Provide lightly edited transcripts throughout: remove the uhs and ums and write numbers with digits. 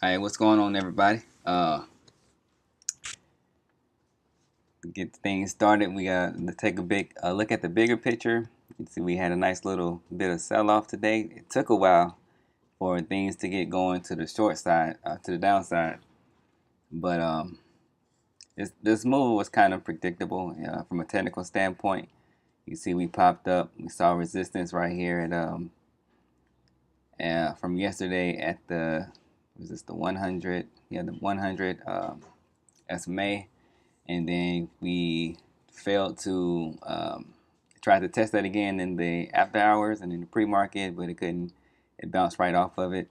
All right, what's going on, everybody? To get things started, we got to take a big look at the bigger picture. You can see we had a nice little bit of sell-off today. It took a while for things to get going to the short side, to the downside, but this move was kind of predictable from a technical standpoint. You see, we popped up. We saw resistance right here from yesterday at was this the 100? Yeah, the 100 SMA. And then we failed to try to test that again in the after hours and in the pre-market, but it couldn't. It bounced right off of it.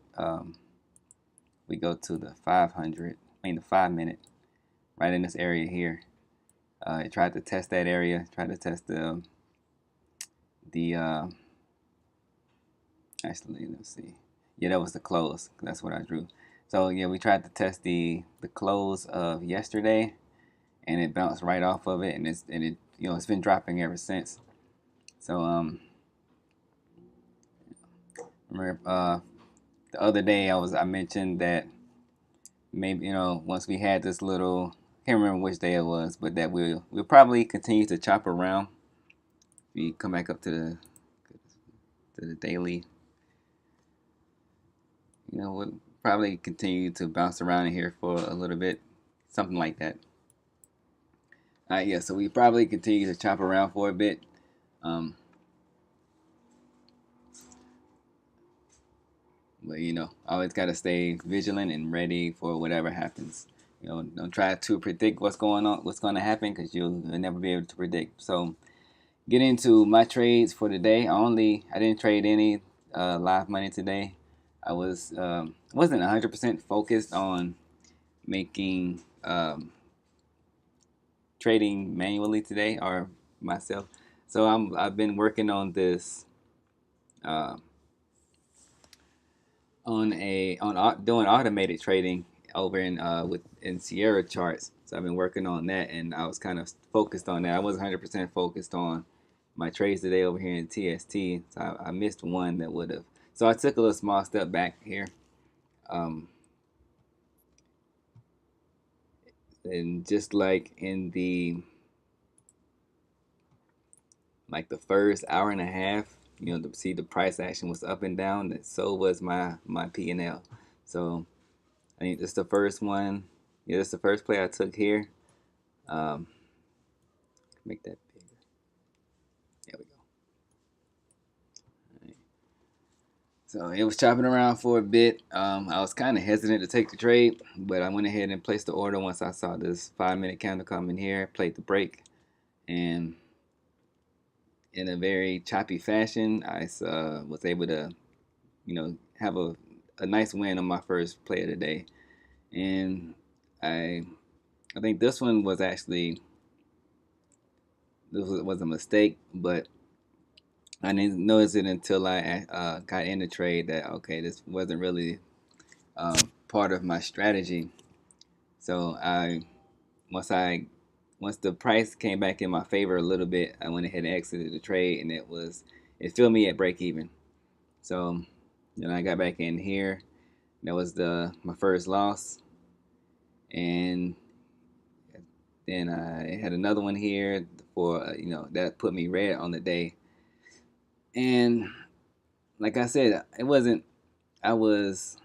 We go to the 500, the 5 minute, right in this area here. It tried to test that area, tried to test the actually, let's see. Yeah, that was the close. That's what I drew. So yeah, we tried to test the close of yesterday, and it bounced right off of it, and it's been dropping ever since. So remember the other day I mentioned that maybe once we had this little, can't remember which day it was, but that we'll probably continue to chop around. We come back up to the daily, we'll probably continue to bounce around in here for a little bit, something like that. Yeah, so we probably continue to chop around for a bit. Um, but always got to stay vigilant and ready for whatever happens. Don't try to predict what's going to happen, because you'll never be able to predict. So, get into my trades for today. I didn't trade any live money today. I wasn't 100% focused on making trading manually today, or myself. So I've been working on this uh, doing automated trading over in Sierra charts. So I've been working on that, and I was kind of focused on that. I wasn't 100% focused on my trades today over here in TST. So I missed one that would have. So I took a little small step back here. Um, and just like in the first hour and a half, to see the price action was up and down, and so was my P&L. So I think this is the first one. Yeah, this is the first play I took here. Um, make that bigger. There we go. All right. So it was chopping around for a bit. I was kind of hesitant to take the trade, but I went ahead and placed the order once I saw this 5 minute candle come in here. Played the break, and in a very choppy fashion, I was able to, have a nice win on my first play of the day. And I I think this one was actually this was a mistake, but I didn't notice it until I got in the trade that okay, this wasn't really part of my strategy. So once I once the price came back in my favor a little bit, I went ahead and exited the trade, and it filled me at break even. So then I got back in here. That was the my first loss, and then I had another one here for that put me red on the day. And like I said, it wasn't. I was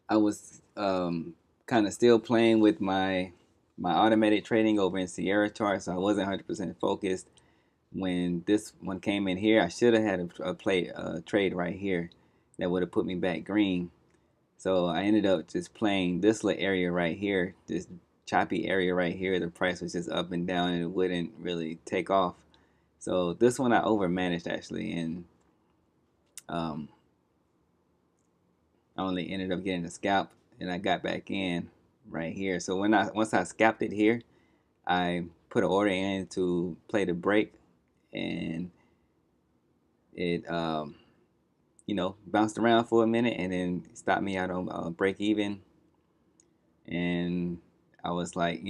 I was kind of still playing with my automated trading over in Sierra chart, so I wasn't 100% focused. When this one came in here, I should have had a trade right here that would have put me back green. So I ended up just playing this little area right here, this choppy area right here. The price was just up and down, and it wouldn't really take off. So this one I overmanaged actually, and um, I only ended up getting a scalp, and I got back in right here. So once I scalped it here, I put an order in to play the break, and it bounced around for a minute and then stopped me out on break even. And I was like,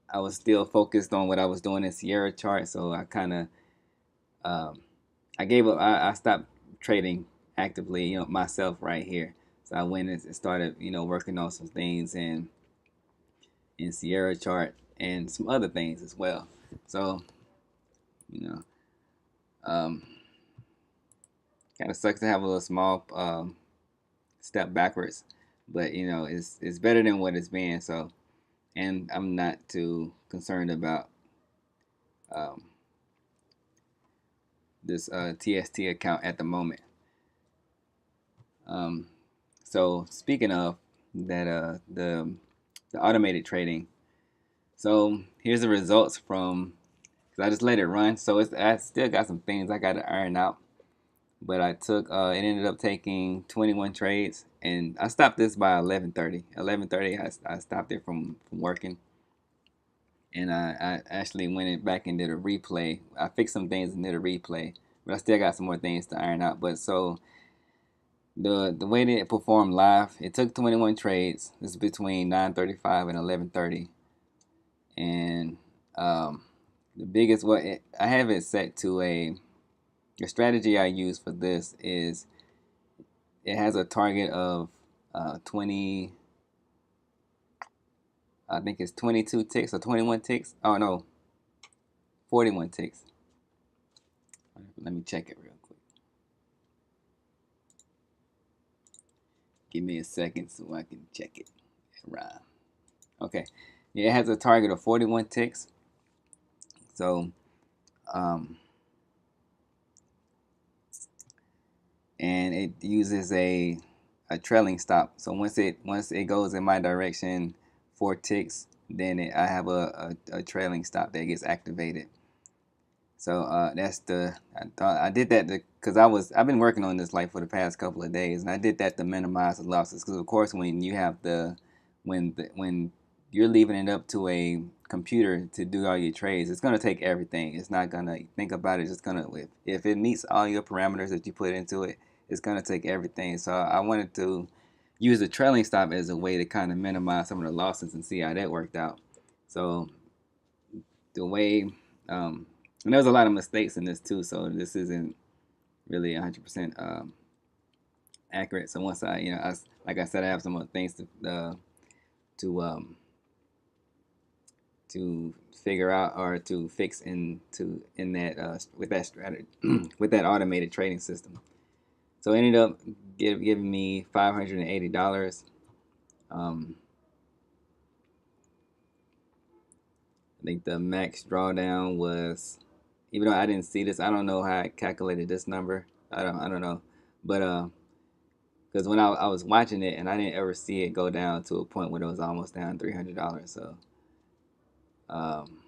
I was still focused on what I was doing in Sierra chart, so I kind of um, I gave up. I stopped trading actively, myself right here. So I went and started, working on some things in Sierra chart and some other things as well. So, you know, um, kind of sucks to have a little small step backwards, but it's better than what it's been. So, and I'm not too concerned about um, this TST account at the moment. Um, so speaking of that, the automated trading. So here's the results from. Cause I just let it run. So I still got some things I got to iron out. But I took it ended up taking 21 trades, and I stopped this by 11:30. 11:30, I stopped it from working, and I actually went back and did a replay. I fixed some things and did a replay, but I still got some more things to iron out. But so the way that it performed live, it took 21 trades. This is between 9:35 and 11:30, and the biggest I have it set to the strategy I use for this is it has a target of 20. I think it's 22 ticks or 21 ticks. Oh no, 41 ticks. Let me check it real quick. Give me a second so I can check it. Right. Okay. Yeah, it has a target of 41 ticks. So, um, and it uses a trailing stop. So once it goes in my direction, 4 ticks, then I have a trailing stop that gets activated. So that's I did that because I've been working on this like for the past couple of days, and I did that to minimize the losses. Because of course, when you have when you're leaving it up to a computer to do all your trades, it's gonna take everything. It's not gonna think about it. It's just gonna if it meets all your parameters that you put into it, it's gonna take everything. So I wanted to use the trailing stop as a way to kind of minimize some of the losses and see how that worked out. So the way and there was a lot of mistakes in this too, so this isn't really 100% accurate. So once like I said, I have some other things to um, to figure out or to fix in that with that strategy with that automated trading system. So it ended up giving me $580. Um, I think the max drawdown was, even though I didn't see this, I don't know how I calculated this number. I don't know, but because when I was watching it and I didn't ever see it go down to a point where it was almost down $300. So um,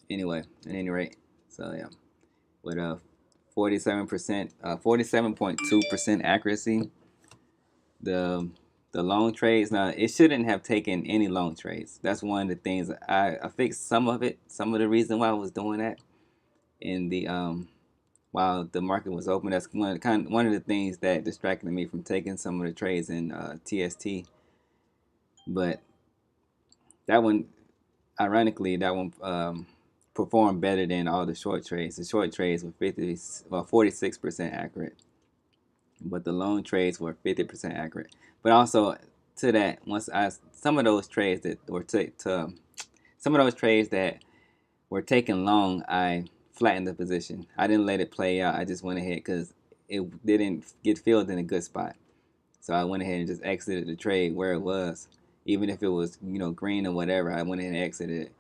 anyway, at any rate, so yeah, with a 47%, 47.2% accuracy, the the long trades. Now it shouldn't have taken any long trades. That's one of the things I fixed some of it. Some of the reason why I was doing that in the while the market was open. That's one of the things that distracted me from taking some of the trades in TST. But that one, ironically, that one performed better than all the short trades. The short trades were 46% accurate, but the long trades were 50% accurate. But also to that, once I some of those trades that were some of those trades that were taken long, I flattened the position. I didn't let it play out. I just went ahead because it didn't get filled in a good spot. So I went ahead and just exited the trade where it was, even if it was green or whatever. I went ahead and exited it,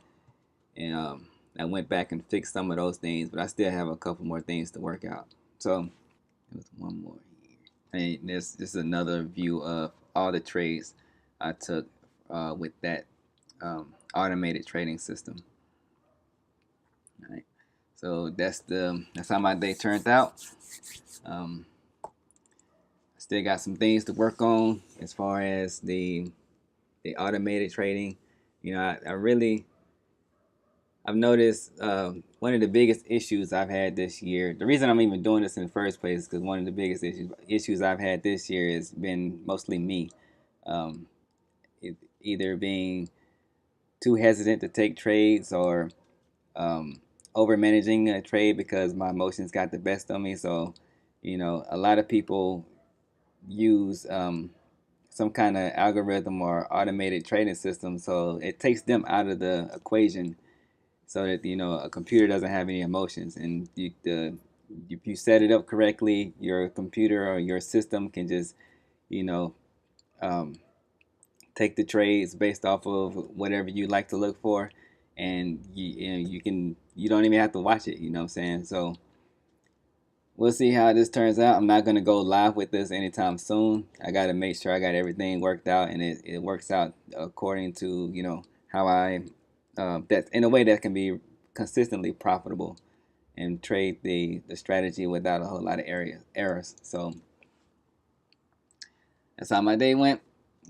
and I went back and fixed some of those things, but I still have a couple more things to work out. So there's one more here, and this is another view of all the trades I took with that automated trading system. All right. So that's how my day turned out. Um, Still got some things to work on as far as the automated trading. I've noticed one of the biggest issues I've had this year. The reason I'm even doing this in the first place is because one of the biggest issues I've had this year has been mostly me, um, either being too hesitant to take trades or over managing a trade because my emotions got the best of me. So, a lot of people use some kind of algorithm or automated trading system, so it takes them out of the equation, so that a computer doesn't have any emotions, and if you set it up correctly, your computer or your system can just you know um, take the trades based off of whatever you like to look for, and you don't even have to watch it. You know what I'm saying? So we'll see how this turns out. I'm not gonna go live with this anytime soon. I got to make sure I got everything worked out, and it works out according to how I that in a way that can be consistently profitable and trade the strategy without a whole lot of errors. So that's how my day went,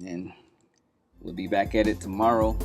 and we'll be back at it tomorrow.